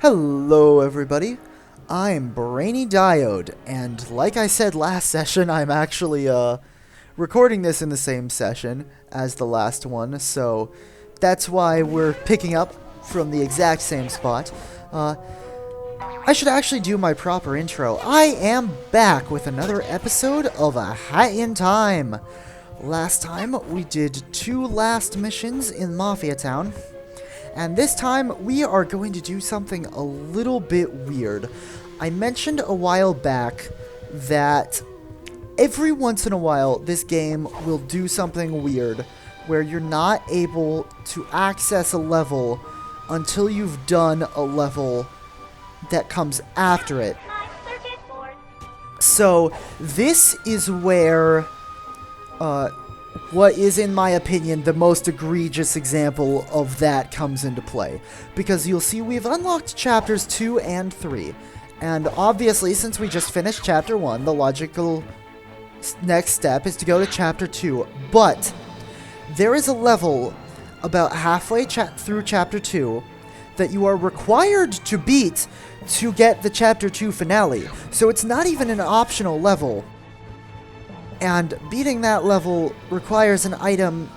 Hello everybody, I'm Brainy Diode, and like I said last session, I'm actually recording this in the same session as the last one, so that's why we're picking up from the exact same spot. I should actually do my proper intro. I am back with another episode of A Hat in Time. Last time we did 2 last missions in Mafia Town. And this time, we are going to do something a little bit weird. I mentioned a while back that every once in a while, this game will do something weird where you're not able to access a level until you've done a level that comes after it. So, this is where what is, in my opinion, the most egregious example of that comes into play. Because you'll see we've unlocked chapters 2 and 3. And obviously, since we just finished chapter 1, the logical next step is to go to chapter 2. But there is a level about halfway through chapter 2 that you are required to beat to get the chapter 2 finale. So it's not even an optional level. And beating that level requires an item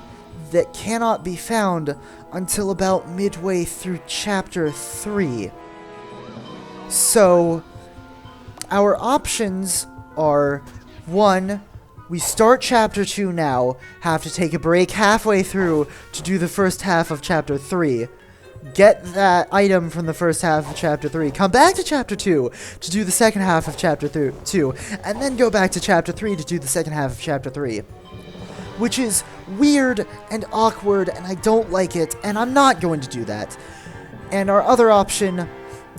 that cannot be found until about midway through chapter 3. So, our options are, 1, we start chapter 2 now, have to take a break halfway through to do the first half of chapter 3. Get that item from the first half of chapter 3, come back to chapter 2 to do the second half of chapter 2, and then go back to chapter 3 to do the second half of chapter 3. Which is weird and awkward, and I don't like it, and I'm not going to do that. And our other option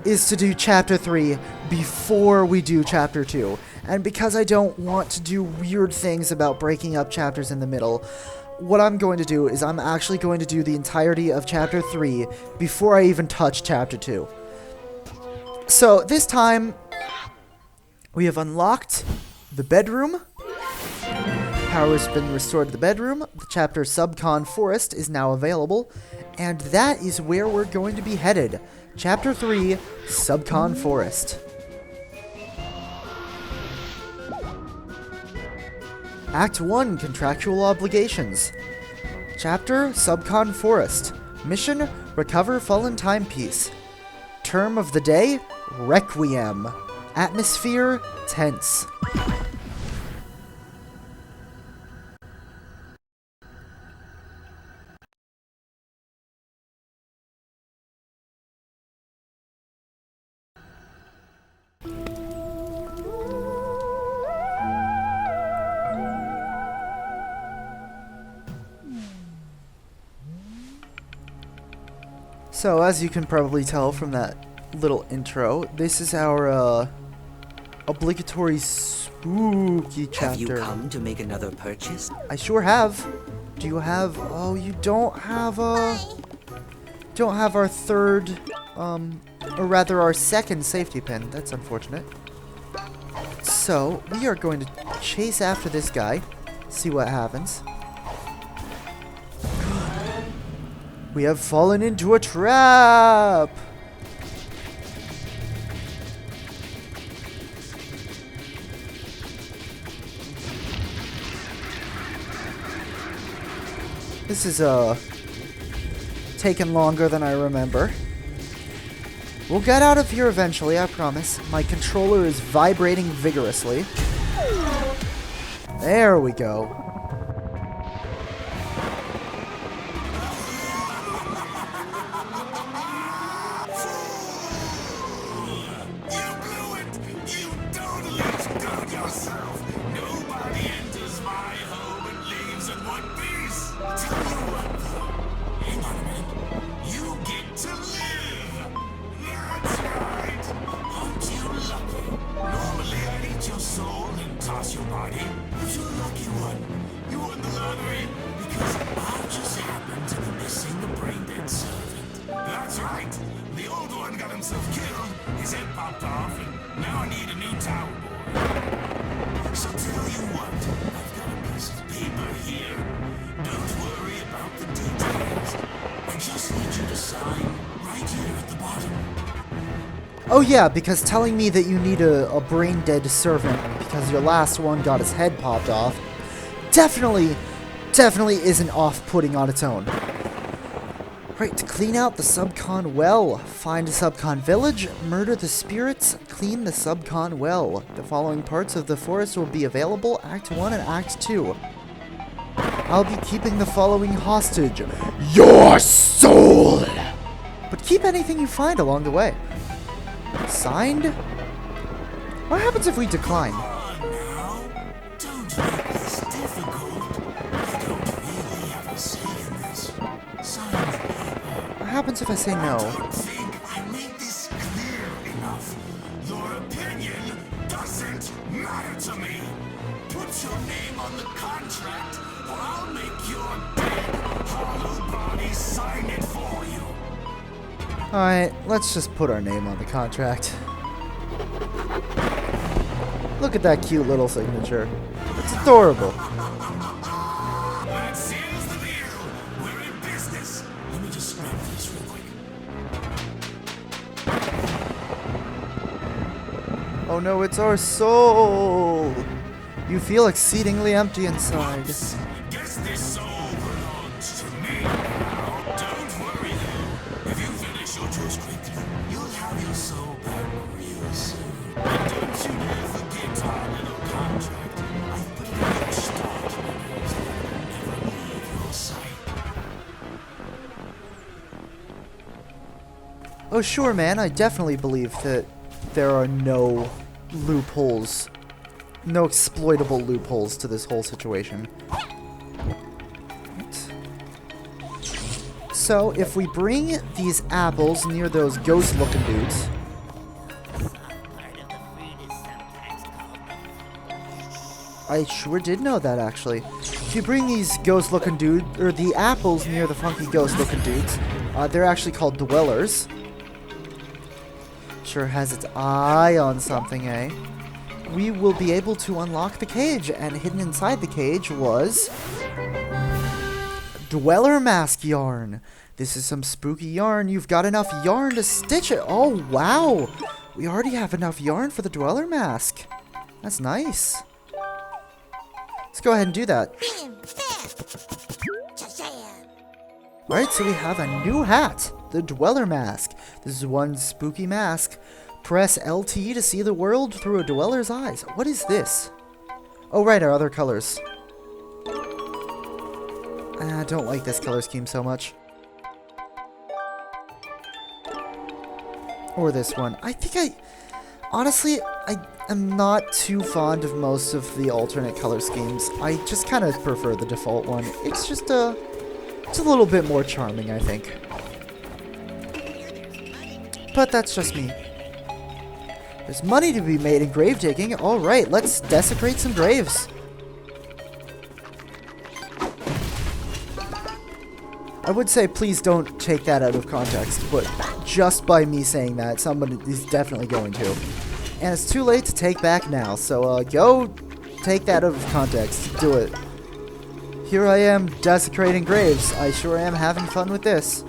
is to do chapter 3 before we do chapter 2. And because I don't want to do weird things about breaking up chapters in the middle, what I'm going to do is I'm actually going to do the entirety of chapter 3 before I even touch chapter 2. So this time, we have unlocked the bedroom. Power has been restored to the bedroom. The chapter Subcon Forest is now available. And that is where we're going to be headed. Chapter 3, Subcon Forest. Act 1, Contractual Obligations. Chapter, Subcon Forest. Mission, Recover Fallen Timepiece. Term of the day, Requiem. Atmosphere, tense. So, as you can probably tell from that little intro, this is our, obligatory spooky chapter. Have you come to make another purchase? I sure have. Do you have... Oh, you don't have, don't have our third, or rather our second safety pin. That's unfortunate. So, we are going to chase after this guy, see what happens. We have fallen into a trap! This is, taken longer than I remember. We'll get out of here eventually, I promise. My controller is vibrating vigorously. There we go. Nobody enters my home and leaves in one piece. Tell you what, though. Hang on a minute. You get to live. That's right. Aren't you lucky? Normally I'd eat your soul and toss your body. But you're a lucky one. You won the lottery because I just happened to be missing the brain-dead servant. That's right. The old one got himself killed. His head popped off, and now I need a new tower boy. So tell you what, I've got a piece of paper here. Don't worry about the details. I just need you to sign right here at the bottom. Oh yeah, because telling me that you need a brain-dead servant because your last one got his head popped off definitely isn't off-putting on its own. Right, to clean out the Subcon well. Find a Subcon village, murder the spirits, clean the Subcon well. The following parts of the forest will be available, Act 1 and Act 2. I'll be keeping the following hostage. Your soul! But keep anything you find along the way. Signed? What happens if we decline? Now, don't make this difficult. I don't really have a say in this. Sign the paper. What happens if I say no? I think I made this clear enough. Your opinion doesn't matter to me. Put your name on the contract, or I'll make your dead, hollow body sign it for you. Alright, let's just put our name on the contract. Look at that cute little signature. It's adorable. That seals the deal. We're in business. Let me just grab this real quick. Oh no, it's our soul! You feel exceedingly empty inside. Guess this soul belongs to me now. Don't worry though. If you finish your juice quickly, you'll have your soul back real soon. And don't you dare forget our little contract. I've put a little star to my nose that will never leave your sight. Oh sure, man, I definitely believe that there are no loopholes. No exploitable loopholes to this whole situation. Right. So, if we bring these apples near those ghost-looking dudes... I sure did know that, actually. If you bring these ghost-looking dudes, or the apples near the funky ghost-looking dudes, they're actually called dwellers. Sure has its eye on something, eh? We will be able to unlock the cage, and hidden inside the cage was... Dweller Mask yarn. This is some spooky yarn. You've got enough yarn to stitch it. Oh, wow. We already have enough yarn for the Dweller Mask. That's nice. Let's go ahead and do that. Alright, so we have a new hat. The Dweller Mask. This is one spooky mask. Press LT to see the world through a dweller's eyes. What is this? Oh, right, our other colors. I don't like this color scheme so much. Or this one. Honestly, I am not too fond of most of the alternate color schemes. I just kind of prefer the default one. It's just it's a little bit more charming, I think. But that's just me. There's money to be made in grave digging. Alright, let's desecrate some graves. I would say please don't take that out of context, but just by me saying that, somebody is definitely going to. And it's too late to take back now, so go take that out of context. Do it. Here I am desecrating graves. I sure am having fun with this.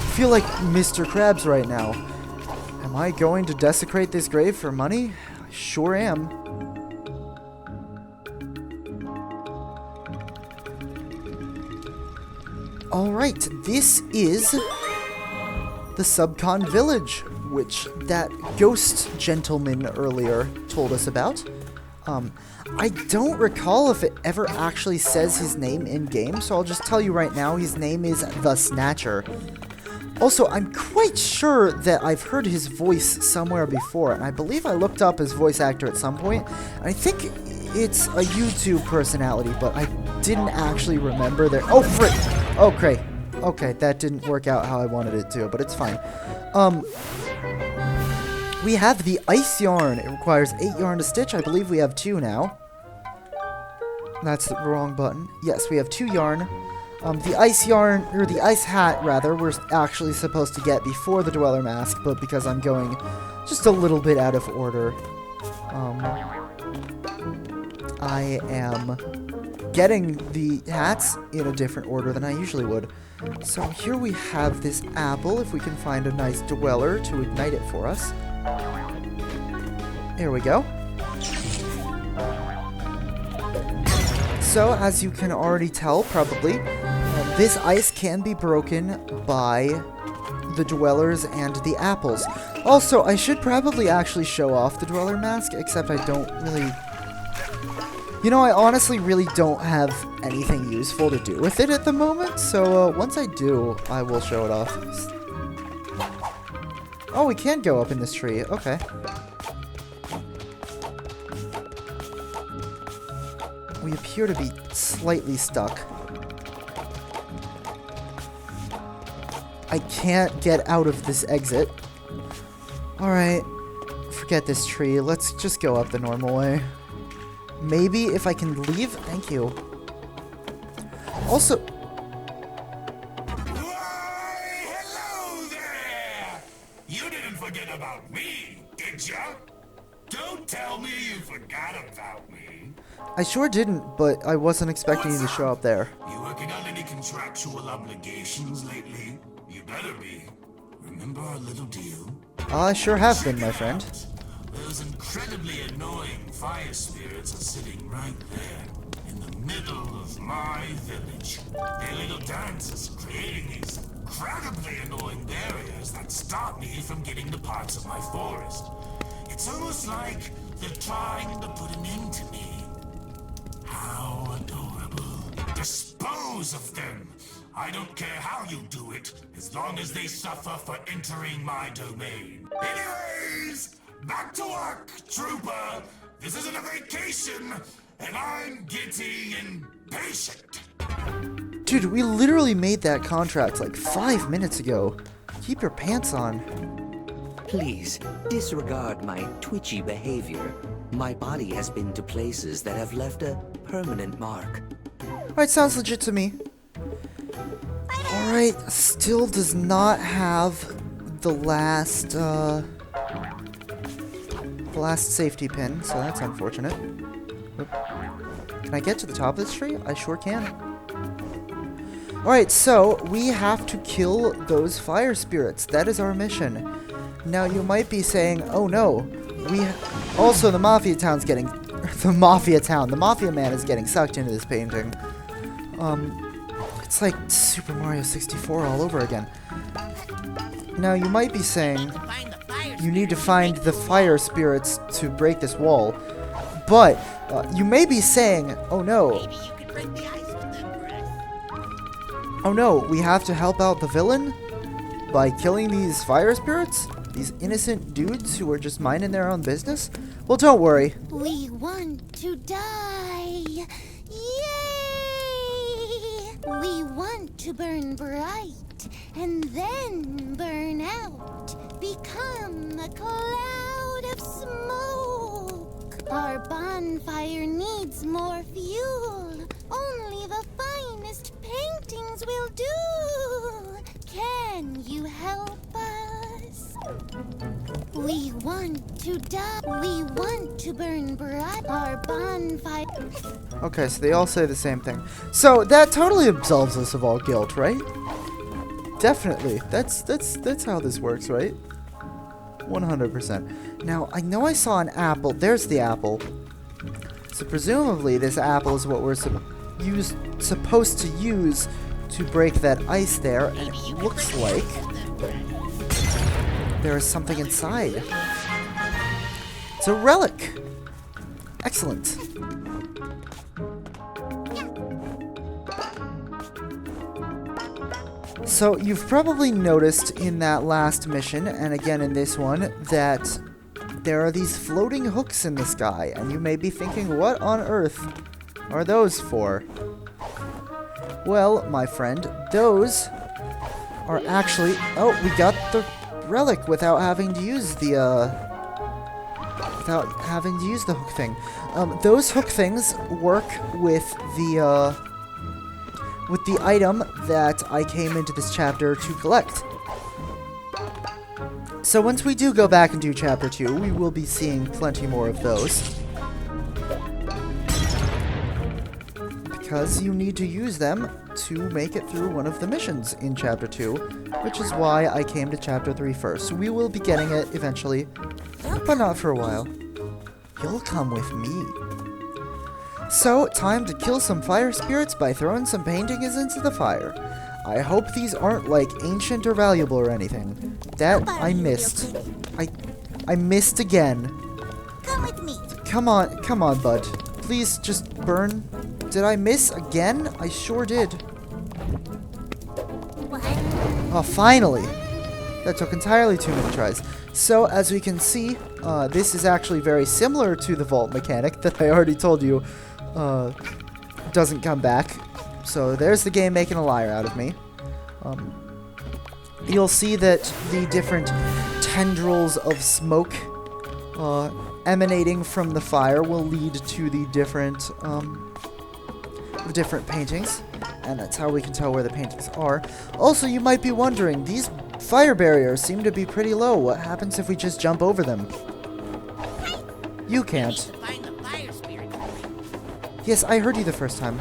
I feel like Mr. Krabs right now. Am I going to desecrate this grave for money? I sure am. Alright, this is the Subcon Village, which that ghost gentleman earlier told us about. I don't recall if it ever actually says his name in-game, so I'll just tell you right now, his name is The Snatcher. Also, I'm quite sure that I've heard his voice somewhere before, and I believe I looked up his voice actor at some point. I think it's a YouTube personality, but I didn't actually remember their... Oh, frick! Oh, great. Okay, that didn't work out how I wanted it to, but it's fine. We have the ice yarn. It requires 8 yarn to stitch. I believe we have 2 now. That's the wrong button. Yes, we have 2 yarn. The ice yarn, or the ice hat, rather, we're actually supposed to get before the Dweller Mask, but because I'm going just a little bit out of order, I am getting the hats in a different order than I usually would. So here we have this apple, if we can find a nice dweller to ignite it for us. Here we go. So, as you can already tell, probably, this ice can be broken by the dwellers and the apples. Also, I should probably actually show off the dweller mask, except I don't really... You know, I honestly really don't have anything useful to do with it at the moment, so once I do, I will show it off. Oh, we can go up in this tree. Okay. We appear to be slightly stuck. I can't get out of this exit. Alright, forget this tree. Let's just go up the normal way. Maybe if I can leave? Thank you. Also... Why, hello there! You didn't forget about me, did ya? Don't tell me you forgot about me. I sure didn't, but I wasn't expecting you to show up there. You working on any contractual obligations lately? You better be. Remember our little deal? I sure have been, my friend. Those incredibly annoying fire spirits are sitting right there, in the middle of my village. Their little dance is creating these incredibly annoying barriers that stop me from getting to parts of my forest. It's almost like they're trying to put an end to me. How adorable. Dispose of them! I don't care how you do it, as long as they suffer for entering my domain. Anyways, back to work, trooper! This isn't a vacation, and I'm getting impatient. Dude, we literally made that contract like 5 minutes ago. Keep your pants on. Please, disregard my twitchy behavior. My body has been to places that have left a permanent mark. Alright, sounds legit to me. Alright, still does not have the last safety pin, so that's unfortunate. Oop. Can I get to the top of this tree? I sure can. Alright, so we have to kill those fire spirits. That is our mission. Now you might be saying, oh no, also the Mafia Town's getting, the Mafia Man is getting sucked into this painting. It's like Super Mario 64 all over again. Now you might be saying, you need to find the fire spirits to break this wall, but you may be saying, oh no, oh no, we have to help out the villain by killing these fire spirits? These innocent dudes who are just minding their own business? Well, don't worry. We want to die. Yay! We want to burn bright and then burn out. Become a cloud of smoke. Our bonfire needs more fuel. Only the finest paintings will do. Can you help us? We want to die. We want to burn bright. Our bonfire. Okay, so they all say the same thing. So that totally absolves us of all guilt, right? Definitely. That's how this works, right? 100%. Now, I know I saw an apple. There's the apple. So presumably this apple is what we're supposed to use to break that ice there, and it looks like there is something inside. It's a relic. Excellent. So you've probably noticed in that last mission, and again in this one, that there are these floating hooks in the sky, and you may be thinking, what on earth are those for? Well, my friend, those are actually... Oh, we got the relic without having to use the, hook thing. Those hook things work with the item that I came into this chapter to collect. So once we do go back and do chapter 2, we will be seeing plenty more of those. because you need to use them to make it through one of the missions in Chapter 2, which is why I came to Chapter 3 first. So we will be getting it eventually, but not for a while. You'll come with me. So, time to kill some fire spirits by throwing some paintings into the fire. I hope these aren't, like, ancient or valuable or anything. That I missed. I missed again. Come with me. Come on, bud. Please just burn. Did I miss again? I sure did. One. Oh, finally. That took entirely too many tries. So, as we can see, this is actually very similar to the vault mechanic that I already told you doesn't come back. So, there's the game making a liar out of me. You'll see that the different tendrils of smoke emanating from the fire will lead to the different paintings, and that's how we can tell where the paintings are. Also, you might be wondering, these fire barriers seem to be pretty low. What happens if we just jump over them? You can't. Find the fire spirit. Yes, I heard you the first time.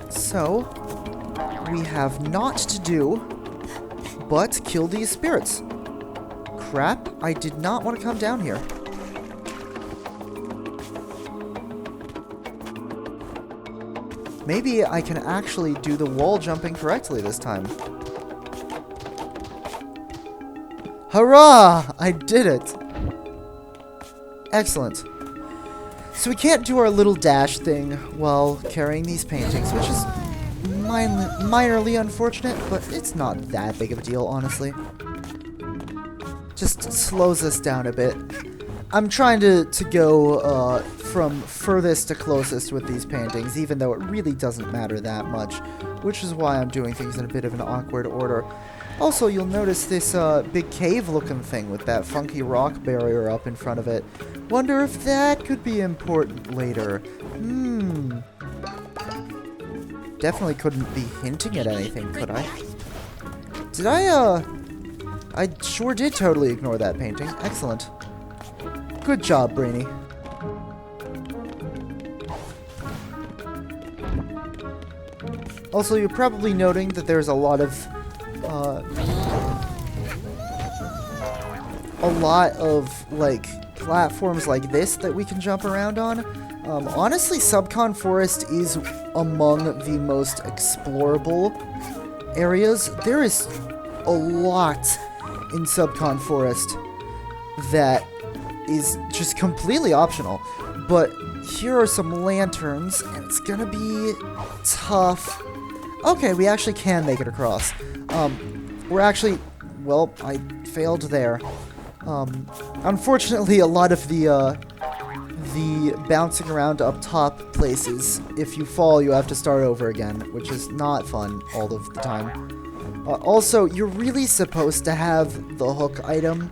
So, we have naught to do but kill these spirits. Crap, I did not want to come down here. Maybe I can actually do the wall jumping correctly this time. Hurrah! I did it! Excellent. So we can't do our little dash thing while carrying these paintings, which is minorly unfortunate, but it's not that big of a deal, honestly. Just slows us down a bit. I'm trying to go from furthest to closest with these paintings, even though it really doesn't matter that much, which is why I'm doing things in a bit of an awkward order. Also, you'll notice this big cave-looking thing with that funky rock barrier up in front of it. Wonder if that could be important later. Definitely couldn't be hinting at anything, could I? Did I sure did totally ignore that painting. Excellent. Good job, Brainy. Also, you're probably noting that there's a lot of like platforms like this that we can jump around on. Honestly, Subcon Forest is among the most explorable areas. There is a lot in Subcon Forest that is just completely optional. But here are some lanterns, and it's gonna be tough. Okay, we actually can make it across. We're actually... Well, I failed there. Unfortunately, a lot of the bouncing around up top places, if you fall, you have to start over again, which is not fun all of the time. Also, you're really supposed to have the hook item.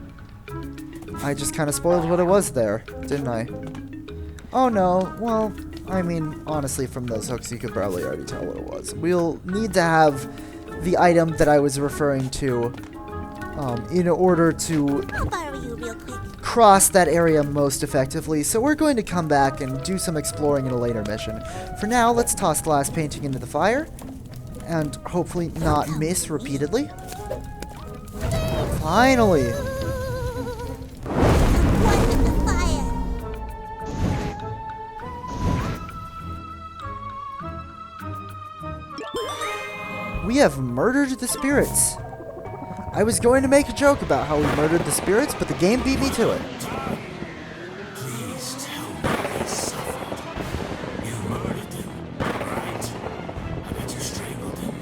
I just kind of spoiled what it was there, didn't I? Oh no, well, I mean, honestly, from those hooks, you could probably already tell what it was. We'll need to have the item that I was referring to in order to I'll borrow you real quick. cross that area most effectively, so we're going to come back and do some exploring in a later mission. For now, let's toss the last painting into the fire, and hopefully not miss repeatedly. Finally! One with the fire. We have murdered the spirits. I was going to make a joke about how we murdered the spirits, but the game beat me to it. Please tell me they suffered. You murdered them, right? I bet you strangled them.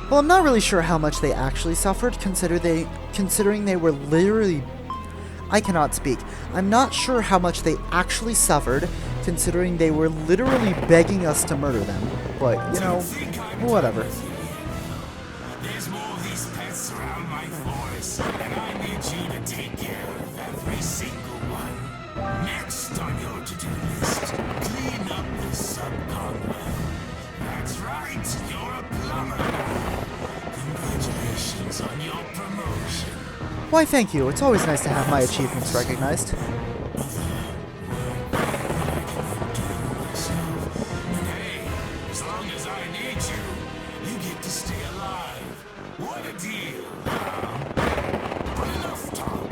Well, I'm not really sure how much they actually suffered, considering they were literally... I cannot speak. I'm not sure how much they actually suffered, considering they were literally begging us to murder them. But, you know, whatever. There's more of these pests around my forest, and I need you to take care of every single one. Next on your to-do list, clean up the Subcon well. That's right, you're a plumber now. Congratulations on your promotion. Why, thank you. It's always nice to have my achievements recognized. Hey, as long as I need you, you get to stay alive. What a deal, But enough talk.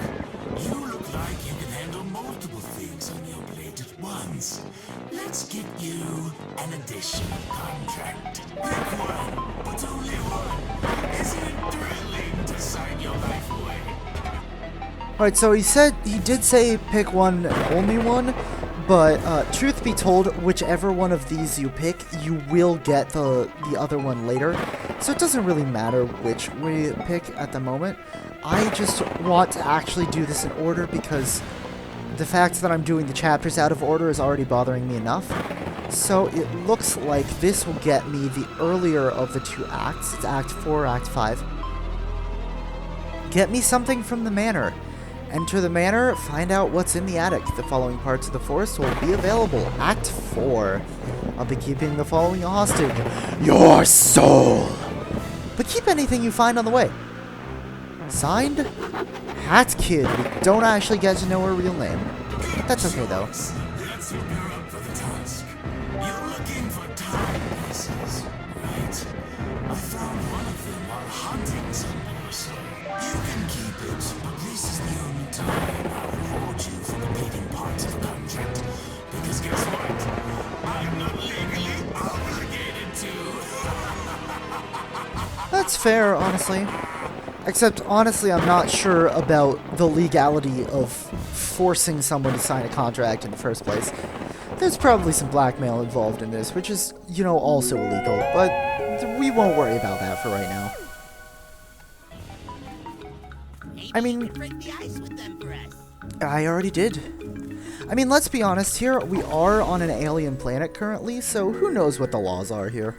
You look like you can handle multiple things on your plate at once. Let's get you an additional contract. Pick one, but only one. Isn't it thrilling to sign your life away? Alright, so he did say pick one and only one, but truth be told, whichever one of these you pick, you will get the other one later. So it doesn't really matter which way you pick at the moment. I just want to actually do this in order because the fact that I'm doing the chapters out of order is already bothering me enough. So it looks like this will get me the earlier of the two acts. It's Act 4, Act 5. Get me something from the manor. Enter the manor, find out what's in the attic. The following parts of the forest will be available. Act 4. I'll be keeping the following hostage. Your soul! But keep anything you find on the way. Signed, Hat Kid. We don't actually get to know her real name. That's okay, though. Let's hope you're up for the task. You're looking for timepieces, right? I found one of them while hunting some person. You can keep it, but this is the only time I'll reward you for completing parts of the contract. Because guess what? I'm not legally obligated to. That's fair, honestly. Except, honestly, I'm not sure about the legality of forcing someone to sign a contract in the first place. There's probably some blackmail involved in this, which is, you know, also illegal, but we won't worry about that for right now. I mean, I already did. I mean, let's be honest here, we are on an alien planet currently, so who knows what the laws are here.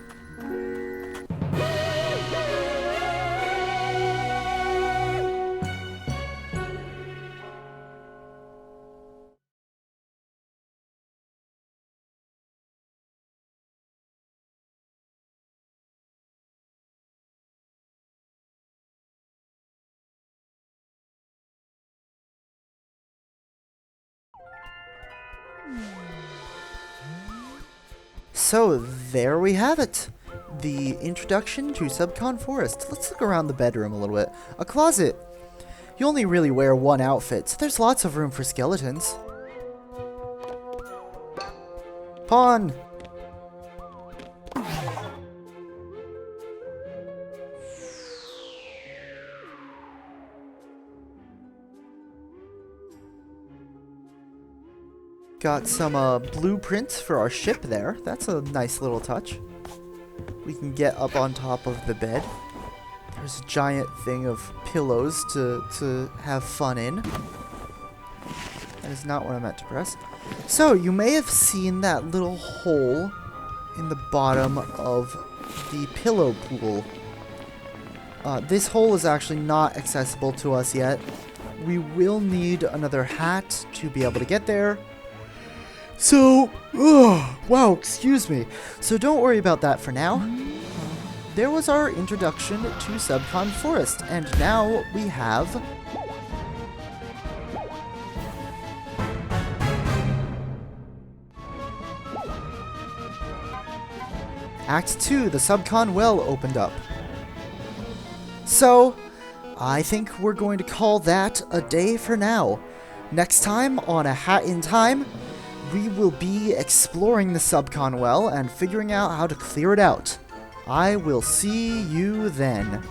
So, there we have it. The introduction to Subcon Forest. Let's look around the bedroom a little bit. A closet. You only really wear one outfit, so there's lots of room for skeletons. Pawn! Got some blueprints for our ship there. That's a nice little touch. We can get up on top of the bed. There's a giant thing of pillows to have fun in. That is not what I meant to press. So, you may have seen that little hole in the bottom of the pillow pool. This hole is actually not accessible to us yet. We will need another hat to be able to get there. So, wow, excuse me. So don't worry about that for now. There was our introduction to Subcon Forest, and now we have Act 2, the Subcon Well opened up. So, I think we're going to call that a day for now. Next time on A Hat in Time, we will be exploring the Subcon Well and figuring out how to clear it out. I will see you then.